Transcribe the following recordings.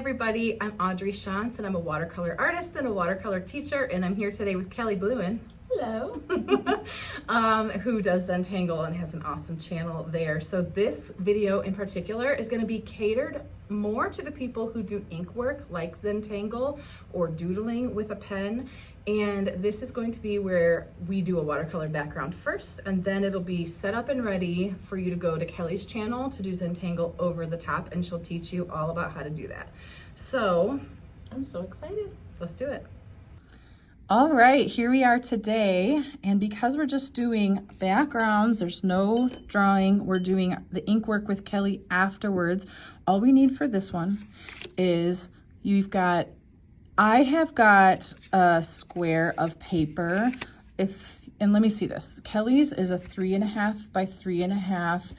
everybody, I'm Audrey Shantz and I'm a watercolor artist and a watercolor teacher, and I'm here today with Kelly Bluen. Hello. Who does Zentangle and has an awesome channel there. So this video in particular is going to be catered more to the people who do ink work like Zentangle or doodling with a pen. And this is going to be where we do a watercolor background first, and then it'll be set up and ready for you to go to Kelly's channel to do Zentangle over the top, and she'll teach you all about how to do that. So I'm so excited. Let's do it. All right, here we are today, and because we're just doing backgrounds, there's no drawing, we're doing the ink work with Kelly afterwards. All we need for this one is I have got a square of paper. And let me see this. Kelly's is a 3.5 by 3.5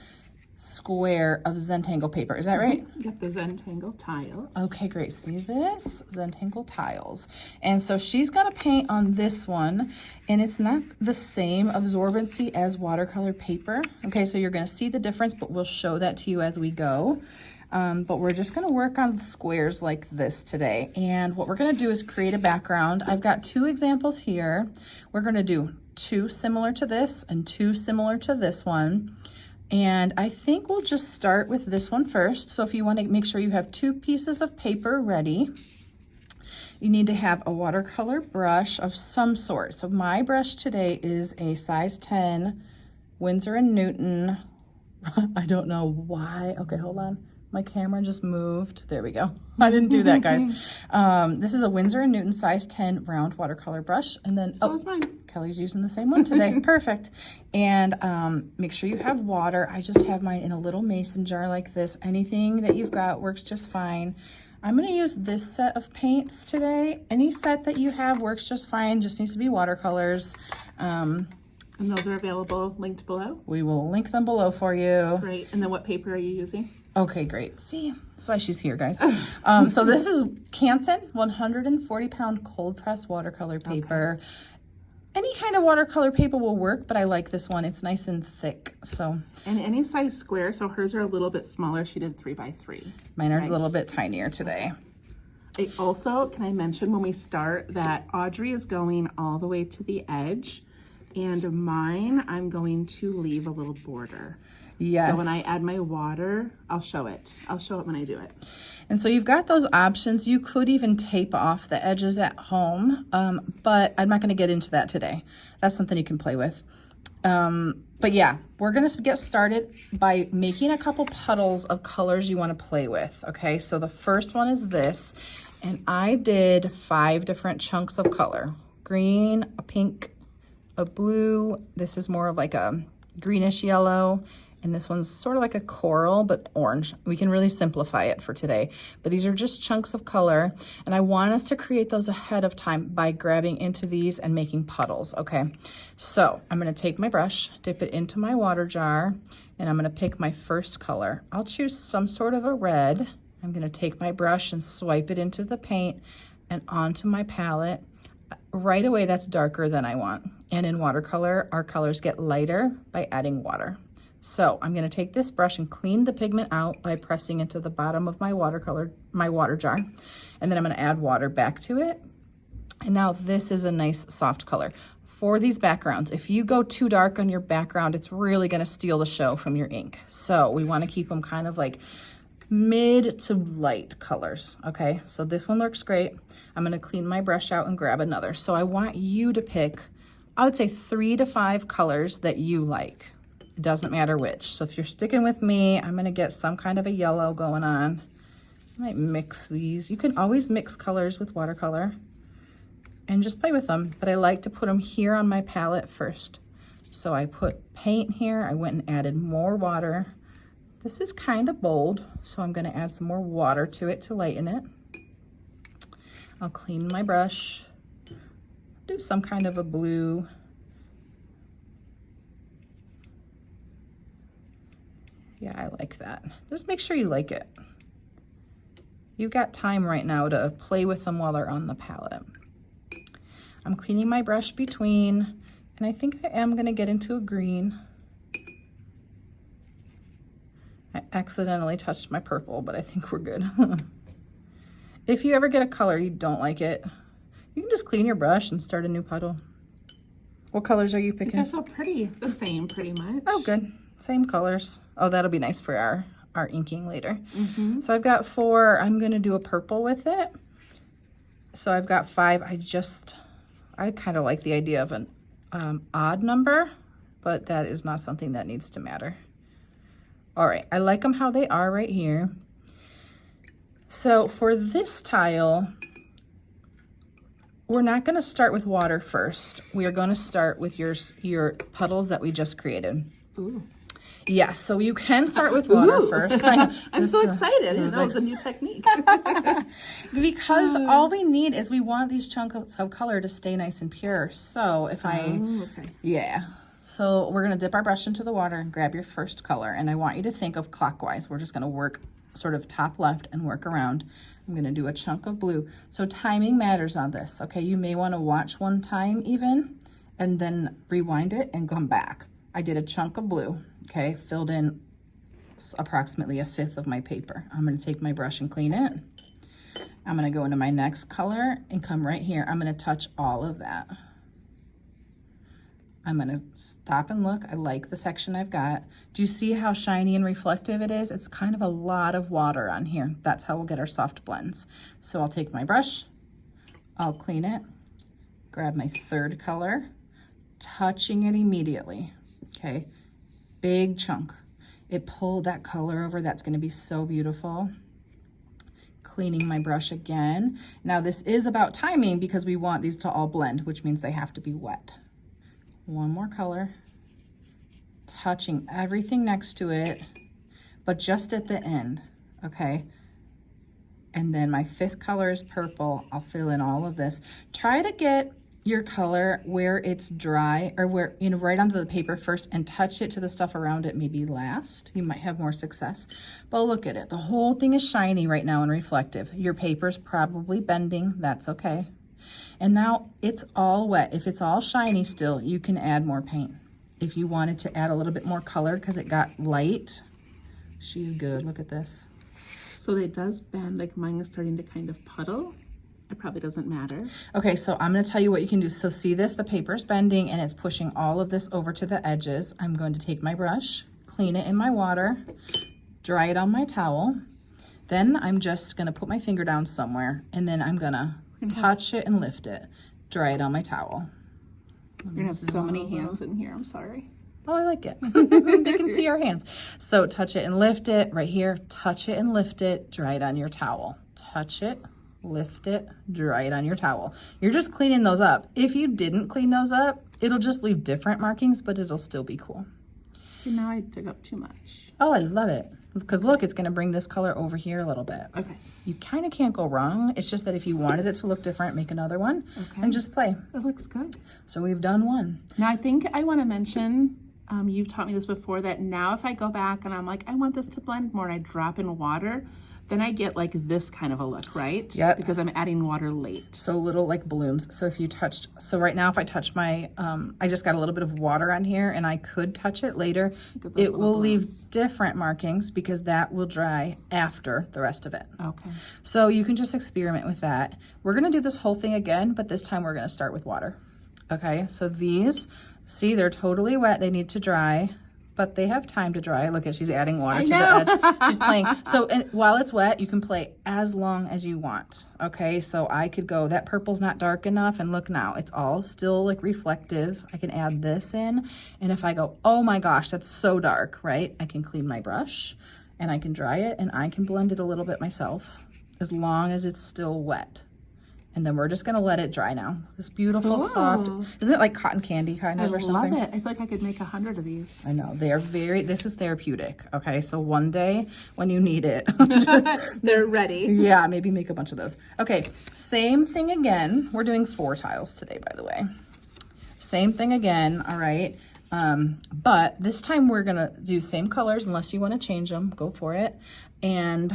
square of Zentangle paper. Is that right? Yep, the Zentangle tiles. Okay, great. See this? Zentangle tiles. And so she's got a paint on this one, and it's not the same absorbency as watercolor paper. Okay, so you're going to see the difference, but we'll show that to you as we go. But we're just going to work on squares like this today. And what we're going to do is create a background. I've got two examples here. We're going to do two similar to this and two similar to this one. And I think we'll just start with this one first. So if you want to make sure you have two pieces of paper ready, you need to have a watercolor brush of some sort. So my brush today is a size 10 Winsor & Newton. I don't know why. Okay, hold on. My camera just moved. There we go. I didn't do that, guys. This is a Winsor & Newton size 10 round watercolor brush. And then, so is mine. Kelly's using the same one today. Perfect. And make sure you have water. I just have mine in a little mason jar like this. Anything that you've got works just fine. I'm going to use this set of paints today. Any set that you have works just fine. Just needs to be watercolors. And those are available, linked below? We will link them below for you. Great. And then what paper are you using? Okay, great. See, that's why she's here, guys. So this is Canton 140-pound cold press watercolor paper. Okay. Any kind of watercolor paper will work, but I like this one. It's nice and thick. So. And any size square. So hers are a little bit smaller. She did 3 by 3. Mine are a little bit tinier today. Can I mention when we start that Audrey is going all the way to the edge, and mine I'm going to leave a little border. Yes. So when I add my water, I'll show it. I'll show it when I do it. And so you've got those options. You could even tape off the edges at home, but I'm not going to get into that today. That's something you can play with. But yeah, we're going to get started by making a couple puddles of colors you want to play with. Okay, so the first one is this, and I did 5 different chunks of color. Green, a pink, a blue. This is more of like a greenish yellow. And this one's sort of like a coral, but orange. We can really simplify it for today. But these are just chunks of color. And I want us to create those ahead of time by grabbing into these and making puddles, okay? So I'm gonna take my brush, dip it into my water jar, and I'm gonna pick my first color. I'll choose some sort of a red. I'm gonna take my brush and swipe it into the paint and onto my palette. Right away, that's darker than I want. And in watercolor, our colors get lighter by adding water. So I'm going to take this brush and clean the pigment out by pressing into the bottom of my water jar. And then I'm going to add water back to it. And now this is a nice soft color. For these backgrounds, if you go too dark on your background, it's really going to steal the show from your ink. So we want to keep them kind of like mid to light colors. Okay, so this one looks great. I'm going to clean my brush out and grab another. So I want you to pick, I would say 3 to 5 colors that you like. It doesn't matter which. So if you're sticking with me, I'm going to get some kind of a yellow going on. I might mix these. You can always mix colors with watercolor and just play with them. But I like to put them here on my palette first. So I put paint here. I went and added more water. This is kind of bold, so I'm going to add some more water to it to lighten it. I'll clean my brush. Do some kind of a blue. Yeah, I like that. Just make sure you like it. You've got time right now to play with them while they're on the palette. I'm cleaning my brush between, and I think I am gonna get into a green. I accidentally touched my purple, but I think we're good. If you ever get a color you don't like it, you can just clean your brush and start a new puddle. What colors are you picking? These are so pretty. The same, pretty much. Oh, good. Same colors. Oh, that'll be nice for our inking later. Mm-hmm. So I've got 4. I'm going to do a purple with it. So I've got 5. I kind of like the idea of an odd number, but that is not something that needs to matter. All right, I like them how they are right here. So for this tile, we're not going to start with water first. We are going to start with your puddles that we just created. Ooh. Yes, so you can start with water first. I'm so excited. That was a new technique. Because all we need is we want these chunks of color to stay nice and pure. So if yeah. So we're going to dip our brush into the water and grab your first color. And I want you to think of clockwise. We're just going to work sort of top left and work around. I'm going to do a chunk of blue. So timing matters on this. Okay, you may want to watch one time even and then rewind it and come back. I did a chunk of blue. Okay, filled in approximately 1/5 of my paper. I'm going to take my brush and clean it. I'm going to go into my next color and come right here. I'm going to touch all of that. I'm going to stop and look. I like the section I've got. Do you see how shiny and reflective it is? It's kind of a lot of water on here. That's how we'll get our soft blends. So I'll take my brush, I'll clean it, grab my third color, touching it immediately. Okay, big chunk. It pulled that color over. That's going to be so beautiful. Cleaning my brush again. Now this is about timing because we want these to all blend, which means they have to be wet. One more color, touching everything next to it, but just at the end, okay? And then my 5th color is purple. I'll fill in all of this. Try to get your color where it's dry, or where, you know, right onto the paper first, and touch it to the stuff around it maybe last. You might have more success. But look at it. The whole thing is shiny right now and reflective. Your paper's probably bending. That's okay. And now it's all wet. If it's all shiny still, you can add more paint. If you wanted to add a little bit more color because it got light, she's good. Look at this. So it does bend, like mine is starting to kind of puddle. It probably doesn't matter. Okay, so I'm going to tell you what you can do. So see this? The paper's bending and it's pushing all of this over to the edges. I'm going to take my brush, clean it in my water, dry it on my towel. Then I'm just going to put my finger down somewhere, and then I'm going to touch it and lift it. Dry it on my towel. You're going to have so many hands in here. I'm sorry. Oh, I like it. They can see our hands. So touch it and lift it right here. Touch it and lift it. Dry it on your towel. Touch it, lift it, dry it on your towel. You're just cleaning those up. If you didn't clean those up, it'll just leave different markings, but it'll still be cool. See, now I dug up too much. Oh, I love it. Because look, it's going to bring this color over here a little bit. Okay. You kind of can't go wrong. It's just that if you wanted it to look different, make another one and just play. It looks good. So we've done one. Now I think I want to mention, you've taught me this before, that now if I go back and I'm like, I want this to blend more, and I drop in water, then I get like this kind of a look, right? Yep. Because I'm adding water late. So little like blooms. So if you touched, so right now if I touch my, I just got a little bit of water on here, and I could touch it later. It will leave different markings because that will dry after the rest of it. Okay. So you can just experiment with that. We're going to do this whole thing again, but this time we're going to start with water. Okay. So these, see, they're totally wet. They need to dry, but they have time to dry. Look at, she's adding water to the edge. She's playing. So while it's wet, you can play as long as you want. Okay, so I could go, that purple's not dark enough, and look now, it's all still like reflective. I can add this in, and if I go, oh my gosh, that's so dark, right? I can clean my brush, and I can dry it, and I can blend it a little bit myself, as long as it's still wet. And then we're just going to let it dry now. This beautiful, soft, isn't it like cotton candy kind of or something? I love it. I feel like I could make 100 of these. I know. They are this is therapeutic. Okay. So one day when you need it, they're ready. Yeah. Maybe make a bunch of those. Okay. Same thing again. We're doing 4 tiles today, by the way. Same thing again. All right. But this time we're going to do same colors unless you want to change them. Go for it. And,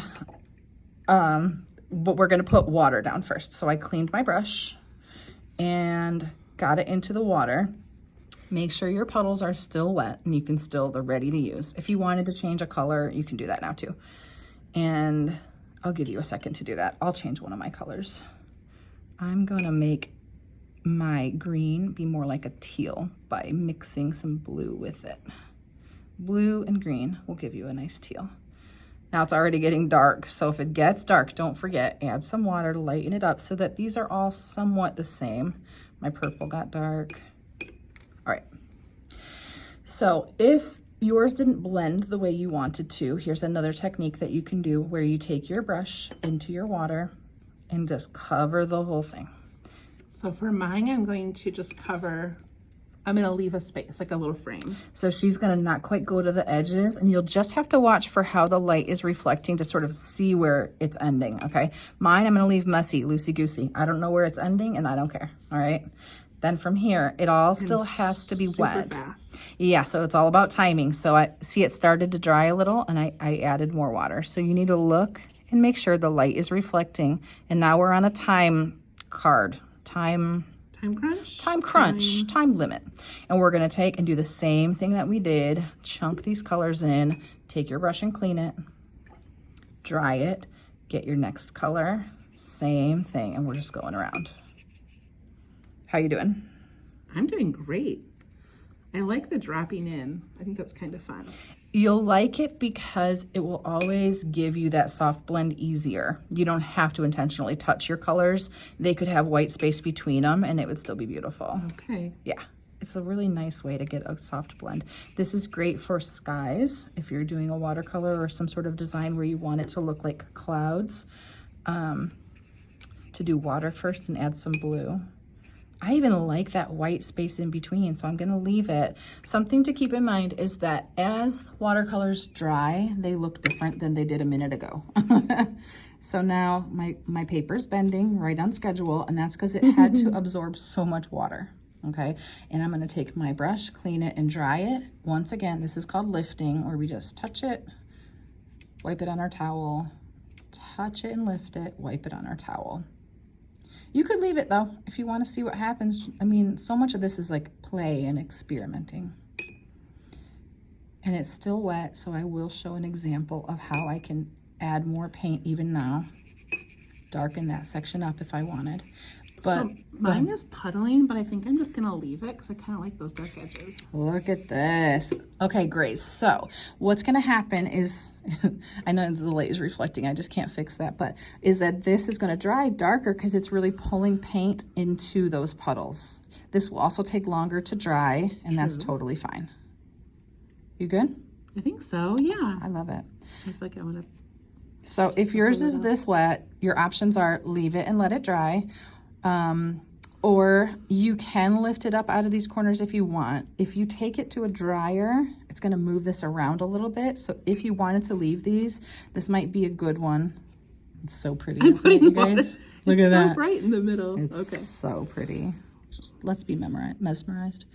but we're going to put water down first. So I cleaned my brush and got it into the water. Make sure your puddles are still wet and they're ready to use. If you wanted to change a color, you can do that now too. And I'll give you a second to do that. I'll change one of my colors. I'm gonna make my green be more like a teal by mixing some blue with it. Blue and green will give you a nice teal. Now it's already getting dark, so if it gets dark, don't forget, add some water to lighten it up so that these are all somewhat the same. My purple got dark. All right. So if yours didn't blend the way you wanted to, here's another technique that you can do where you take your brush into your water and just cover the whole thing. So for mine, I'm going to just cover, I'm gonna leave a space, like a little frame. So she's gonna not quite go to the edges, and you'll just have to watch for how the light is reflecting to sort of see where it's ending, okay? Mine, I'm gonna leave messy, loosey-goosey. I don't know where it's ending, and I don't care, all right? Then from here, it all still has to be wet. Fast. Yeah, so it's all about timing. So I see it started to dry a little, and I added more water. So you need to look and make sure the light is reflecting. And now we're on a time card. Time crunch, time limit. And we're gonna take and do the same thing that we did. Chunk these colors in, take your brush and clean it, dry it, get your next color, same thing, and we're just going around. How you doing? I'm doing great. I like the dropping in. I think that's kind of fun. You'll like it because it will always give you that soft blend easier. You don't have to intentionally touch your colors. They could have white space between them and it would still be beautiful. Okay. Yeah, it's a really nice way to get a soft blend. This is great for skies if you're doing a watercolor or some sort of design where you want it to look like clouds. To do water first and add some blue. I even like that white space in between, so I'm gonna leave it. Something to keep in mind is that as watercolors dry, they look different than they did a minute ago. So now my paper's bending right on schedule, and that's because it had to absorb so much water, okay? And I'm gonna take my brush, clean it, and dry it. Once again, this is called lifting, where we just touch it, wipe it on our towel, touch it and lift it, wipe it on our towel. You could leave it though, if you want to see what happens. I mean, so much of this is like play and experimenting. And it's still wet, so I will show an example of how I can add more paint even now. Darken that section up if I wanted. But so mine is puddling, but I think I'm just gonna leave it because I kind of like those dark edges. Look at this. Okay, great. So what's gonna happen is, I know the light is reflecting, I just can't fix that, but is that this is gonna dry darker because it's really pulling paint into those puddles. This will also take longer to dry, and that's totally fine. You good? I think so, yeah. I love it. I feel like I wanna. So if yours is this wet, your options are leave it and let it dry. Or you can lift it up out of these corners if you want. If you take it to a dryer, it's going to move this around a little bit. So if you wanted to leave these, this might be a good one. It's so pretty, isn't it, you guys? Look at that. It's so bright in the middle. It's okay. so pretty. Just, let's be mesmerized.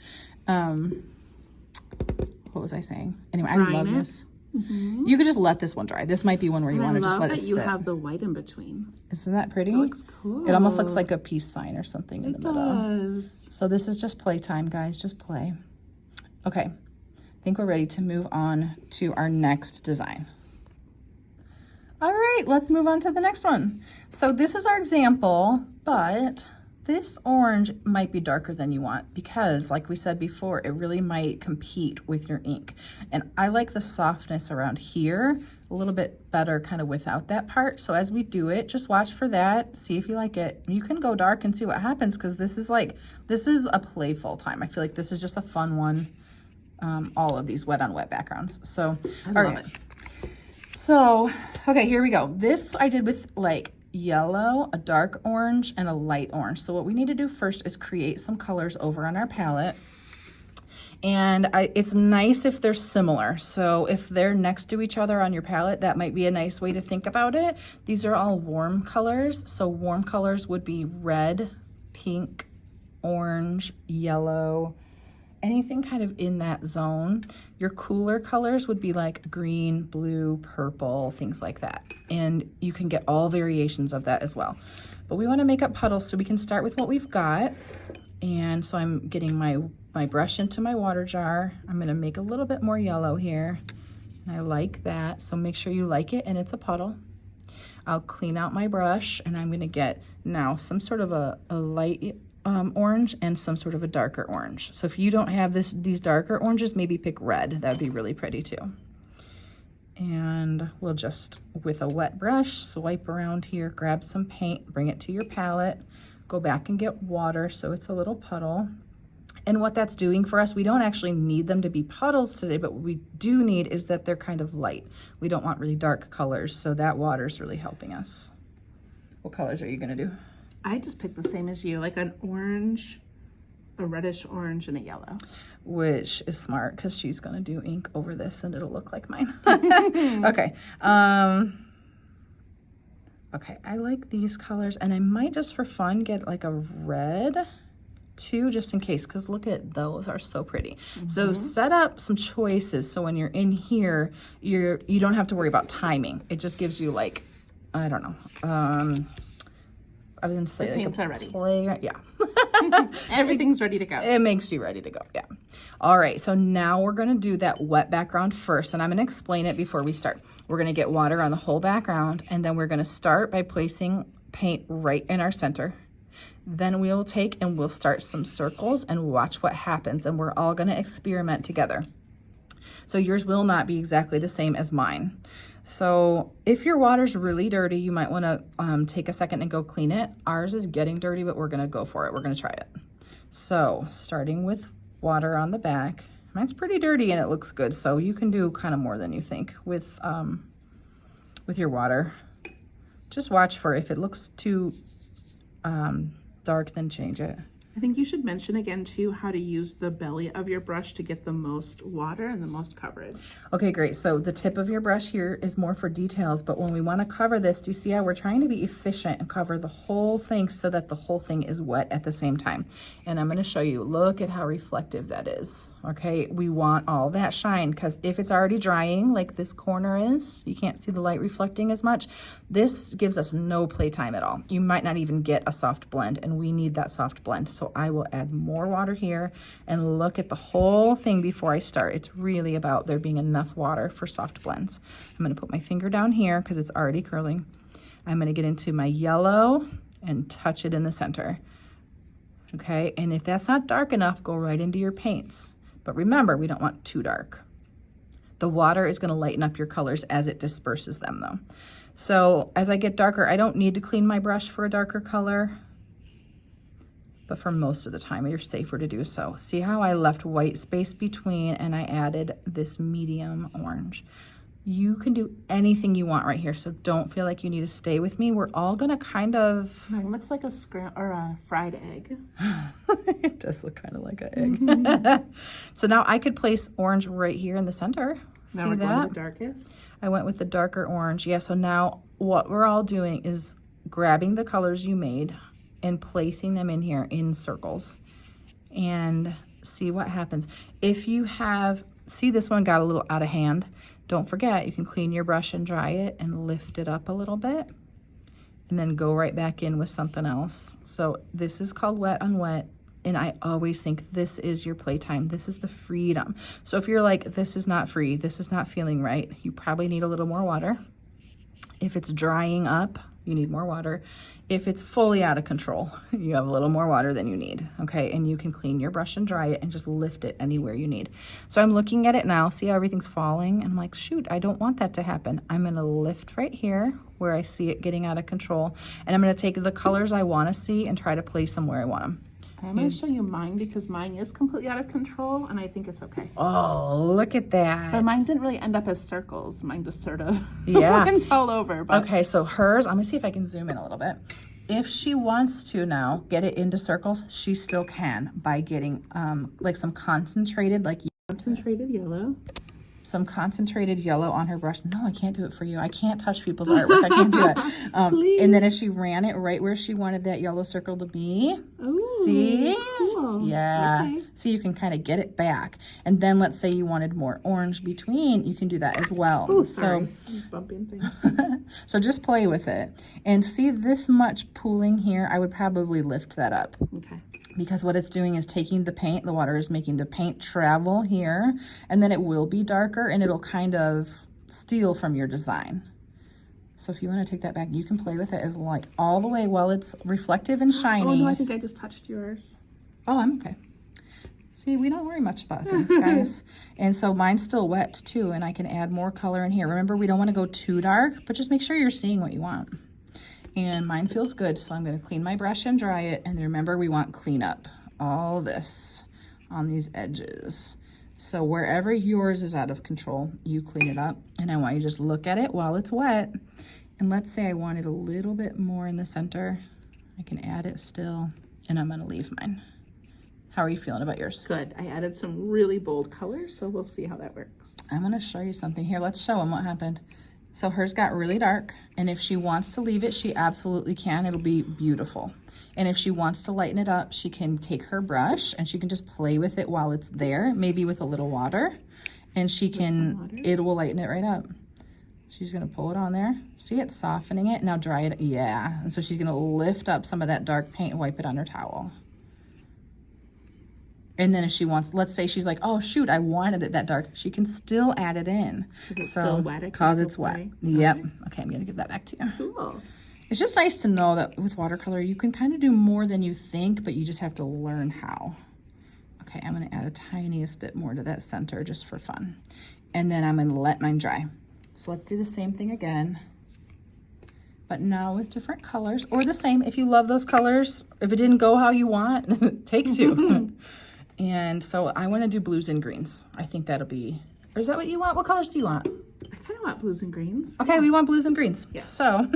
What was I saying? Anyway, I love this. Mm-hmm. You could just let this one dry. This might be one where you want to just let it sit. You have the white in between. Isn't that pretty? It looks cool. It almost looks like a peace sign or something in the middle. It does. So this is just playtime, guys. Just play. Okay. I think we're ready to move on to our next design. All right, let's move on to the next one. So this is our example, but this orange might be darker than you want because, like we said before, it really might compete with your ink. And I like the softness around here a little bit better kind of without that part. So as we do it, just watch for that, see if you like it. You can go dark and see what happens because this is a playful time. I feel like this is just a fun one. All of these wet on wet backgrounds. So, all right. So, okay, here we go. This I did with like yellow, a dark orange, and a light orange. So what we need to do first is create some colors over on our palette. And it's nice if they're similar. So if they're next to each other on your palette, that might be a nice way to think about it. These are all warm colors. So warm colors would be red, pink, orange, yellow, anything kind of in that zone. Your cooler colors would be like green, blue, purple, things like that. And you can get all variations of that as well. But we want to make up puddles, so we can start with what we've got. And so I'm getting my brush into my water jar. I'm going to make a little bit more yellow here. And I like that. So make sure you like it and it's a puddle. I'll clean out my brush, and I'm gonna get now some sort of a light orange and some sort of a darker orange. So if you don't have these darker oranges, maybe pick red. That would be really pretty too. And we'll just, with a wet brush, swipe around here, grab some paint, bring it to your palette, go back and get water so it's a little puddle. And what that's doing for us, we don't actually need them to be puddles today, but what we do need is that they're kind of light. We don't want really dark colors, so that water's really helping us. What colors are you gonna do? I just picked the same as you, like an orange, a reddish orange, and a yellow. Which is smart, because she's gonna do ink over this and it'll look like mine. Okay. Okay, I like these colors, and I might just for fun get like a red too, just in case, because look at those, are so pretty. So set up some choices so when you're in here, you don't have to worry about timing. It just gives you like, I don't know, I was gonna say the like paints are ready. Yeah. Everything's ready to go. It makes you ready to go, yeah. All right, so now we're gonna do that wet background first, and I'm gonna explain it before we start. We're gonna get water on the whole background, and then we're gonna start by placing paint right in our center. Then we'll take and we'll start some circles and watch what happens, and we're all gonna experiment together. So yours will not be exactly the same as mine. So if your water's really dirty, you might wanna take a second and go clean it. Ours is getting dirty, but we're gonna go for it. We're gonna try it. So starting with water on the back. Mine's pretty dirty and it looks good, so you can do kind of more than you think with your water. Just watch for if it looks too dark, then change it. I think you should mention again too how to use the belly of your brush to get the most water and the most coverage. Okay, great. So the tip of your brush here is more for details, but when we want to cover this, do you see how we're trying to be efficient and cover the whole thing so that the whole thing is wet at the same time? And I'm going to show you, look at how reflective that is. Okay, we want all that shine, because if it's already drying like this corner is, you can't see the light reflecting as much. This gives us no playtime at all. You might not even get a soft blend, and we need that soft blend. So I will add more water here and look at the whole thing before I start. It's really about there being enough water for soft blends. I'm gonna put my finger down here because it's already curling. I'm gonna get into my yellow and touch it in the center. Okay, and if that's not dark enough, go right into your paints. But remember, we don't want too dark. The water is gonna lighten up your colors as it disperses them though. So as I get darker, I don't need to clean my brush for a darker color, but for most of the time, you're safer to do so. See how I left white space between and I added this medium orange. You can do anything you want right here, so don't feel like you need to stay with me. We're all gonna kind of... Mine looks like a fried egg. It does look kind of like an egg. So now I could place orange right here in the center. Now See we're that? going to the darkest. I went with the darker orange. Yeah, so now what we're all doing is grabbing the colors you made and placing them in here in circles and see what happens. If you have, see this one got a little out of hand, don't forget you can clean your brush and dry it and lift it up a little bit and then go right back in with something else. So this is called wet on wet, and I always think this is your playtime. This is the freedom. So if you're like, this is not free, this is not feeling right, you probably need a little more water. If it's drying up, you need more water. If it's fully out of control, you have a little more water than you need, okay? And you can clean your brush and dry it and just lift it anywhere you need. So I'm looking at it now, see how everything's falling? And I'm like, shoot, I don't want that to happen. I'm gonna lift right here where I see it getting out of control. And I'm gonna take the colors I wanna see and try to place them where I want them. I'm going to show you mine because mine is completely out of control and I think it's okay. Oh, look at that. But mine didn't really end up as circles. Mine just sort of Yeah. went all over. But Okay, so hers, I'm gonna see if I can zoom in a little bit. If she wants to now get it into circles, she still can by getting like some concentrated, like concentrated yellow. some concentrated yellow on her brush. No, I can't do it for you. I can't touch people's artwork. I can't do it. And then if she ran it right where she wanted that yellow circle to be, Ooh, see? cool. Yeah. Okay. See, you can kind of get it back. And then let's say you wanted more orange between, you can do that as well. Oh, sorry. I'm bumping things. So just play with it. And see this much pooling here, I would probably lift that up. Okay. Because what it's doing is taking the paint, the water is making the paint travel here, and then it will be darker and it'll kind of steal from your design. So if you want to take that back, you can play with it as like all the way while it's reflective and shiny. Oh no, I think I just touched yours. Oh, I'm okay. See, we don't worry much about things, guys. And so mine's still wet too, and I can add more color in here. Remember, we don't want to go too dark, but just make sure you're seeing what you want. And mine feels good, so I'm going to clean my brush and dry it. And then remember, we want cleanup. All this on these edges. So wherever yours is out of control, you clean it up. And I want you to just look at it while it's wet. And let's say I wanted a little bit more in the center. I can add it still, and I'm gonna leave mine. How are you feeling about yours? Good. I added some really bold colors, so we'll see how that works. I'm gonna show you something here. Let's show them what happened. So hers got really dark, and if she wants to leave it, she absolutely can. It'll be beautiful. And if she wants to lighten it up, she can take her brush and she can just play with it while it's there, maybe with a little water, and she can, it will lighten it right up. She's gonna pull it on there. See, it's softening it. Now dry it, yeah. And so she's gonna lift up some of that dark paint and wipe it on her towel. And then if she wants, let's say she's like, oh shoot, I wanted it that dark, she can still add it in. Is it still wet? Because it's wet. Yep. Okay, I'm gonna give that back to you. Cool. It's just nice to know that with watercolor, you can kind of do more than you think, but you just have to learn how. Okay, I'm gonna add a tiniest bit more to that center just for fun. And then I'm gonna let mine dry. So let's do the same thing again, but now with different colors, or the same. If you love those colors, if it didn't go how you want, take two. And so I wanna do blues and greens. I think that'll be, or is that what you want? What colors do you want? I kind of want blues and greens. Okay, we want blues and greens. Yes. So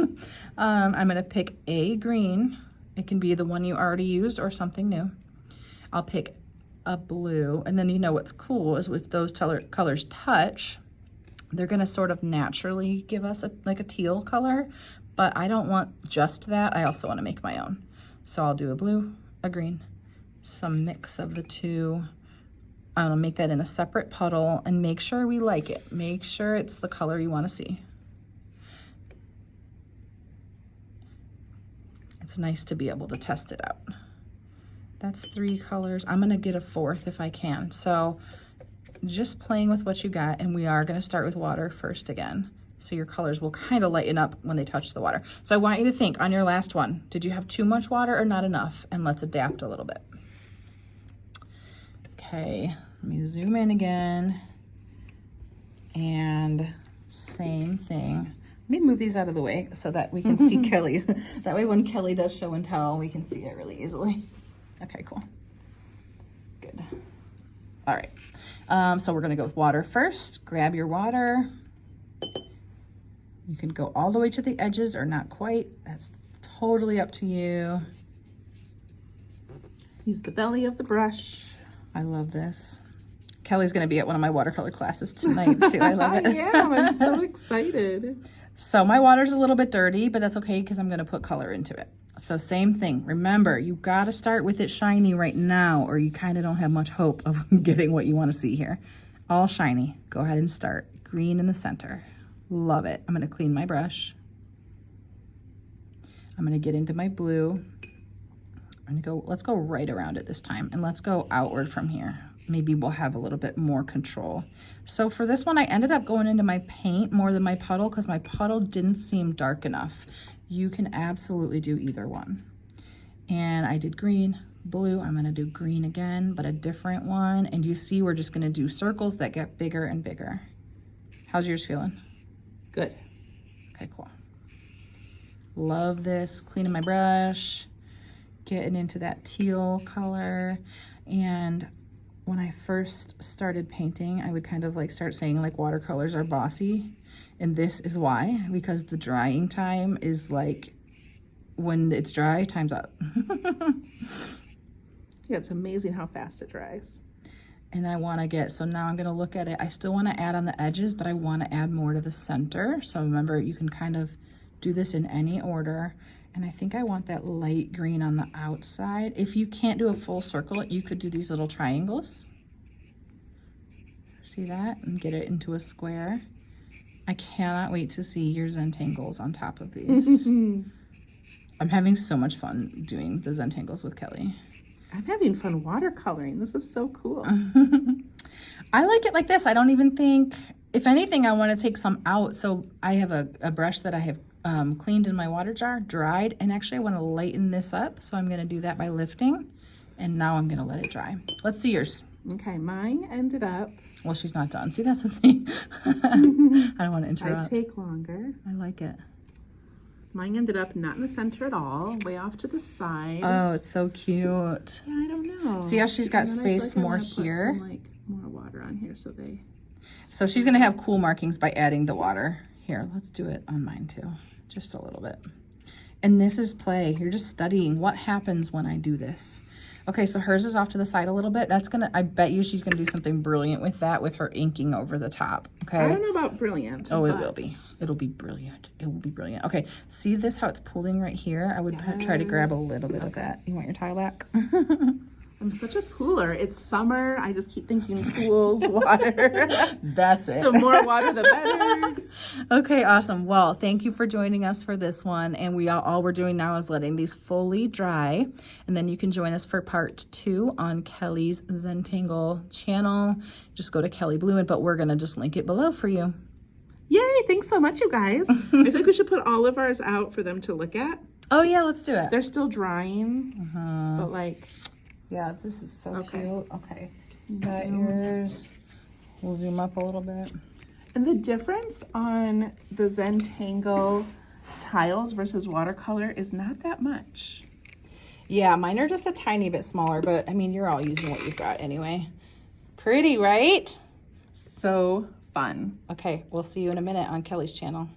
I'm gonna pick a green. It can be the one you already used or something new. I'll pick a blue, and then you know what's cool is if those colors touch, they're gonna sort of naturally give us like a teal color, but I don't want just that. I also wanna make my own. So I'll do a blue, a green, some mix of the two. I'll make that in a separate puddle and make sure we like it. Make sure it's the color you want to see. It's nice to be able to test it out. That's 3 colors. I'm gonna get a 4th if I can. So just playing with what you got, and we are gonna start with water first again. So your colors will kind of lighten up when they touch the water. So I want you to think on your last one, did you have too much water or not enough? And let's adapt a little bit. Okay. Let me zoom in again, and same thing. Let me move these out of the way so that we can see Kelly's. That way when Kelly does show and tell, we can see it really easily. Okay, cool. Good. All right, so we're gonna go with water first. Grab your water. You can go all the way to the edges or not quite. That's totally up to you. Use the belly of the brush. I love this. Kelly's gonna be at one of my watercolor classes tonight too. I love it. I am, I'm so excited. So my water's a little bit dirty, but that's okay because I'm gonna put color into it. So same thing. Remember, you gotta start with it shiny right now, or you kind of don't have much hope of getting what you wanna see here. All shiny. Go ahead and start. Green in the center. Love it. I'm gonna clean my brush. I'm gonna get into my blue. I'm gonna go, let's go right around it this time, and let's go outward from here. Maybe we'll have a little bit more control. So for this one, I ended up going into my paint more than my puddle because my puddle didn't seem dark enough. You can absolutely do either one. And I did green, blue. I'm gonna do green again, but a different one. And you see, we're just gonna do circles that get bigger and bigger. How's yours feeling? Good. Okay, cool. Love this. Cleaning my brush, getting into that teal color. And when I first started painting, I would kind of like start saying like watercolors are bossy. And this is why, because the drying time is like, when it's dry, time's up. Yeah, it's amazing how fast it dries. And I wanna get, so now I'm gonna look at it. I still wanna add on the edges, but I wanna add more to the center. So remember, you can kind of do this in any order. And I think I want that light green on the outside. If you can't do a full circle, you could do these little triangles. See that? And get it into a square. I cannot wait to see your Zentangles on top of these. I'm having so much fun doing the Zentangles with Kelly. I'm having fun watercoloring. This is so cool. I like it like this. I don't even think, if anything, I want to take some out. So I have a brush that I have cleaned in my water jar, dried, and actually I want to lighten this up. So I'm going to do that by lifting, and now I'm going to let it dry. Let's see yours. Okay, mine ended up. Well, she's not done. See, that's the thing. I don't want to interrupt. I take longer. I like it. Mine ended up not in the center at all, way off to the side. Oh, it's so cute. Yeah, I don't know. See how she's got And then I feel space like I more wanna put here? some, like, more water on here so they... So she's going to have cool markings by adding the water. Here, let's do it on mine too. Just a little bit. And this is play. You're just studying what happens when I do this. Okay, so hers is off to the side a little bit. That's gonna, I bet you she's gonna do something brilliant with that, with her inking over the top, okay? I don't know about brilliant. Oh, it but will be. It'll be brilliant. It will be brilliant. Okay, see this, how it's pooling right here? I would try to grab a little bit of that. You want your tile back? I'm such a pooler. It's summer. I just keep thinking pools, water. That's it. The more water, the better. Okay, awesome. Well, thank you for joining us for this one. And all we're doing now is letting these fully dry. And then you can join us for part 2 on Kelly's Zentangle channel. Just go to Kelly Blumen, but we're going to just link it below for you. Yay, thanks so much, you guys. I feel like we should put all of ours out for them to look at. Oh, yeah, let's do it. They're still drying, but like... Yeah, this is so Okay. cute. Okay, got yours. We'll zoom up a little bit. And the difference on the Zentangle tiles versus watercolor is not that much. Yeah, mine are just a tiny bit smaller, but I mean, you're all using what you've got anyway. Pretty, right? So fun. Okay, we'll see you in a minute on Kelly's channel.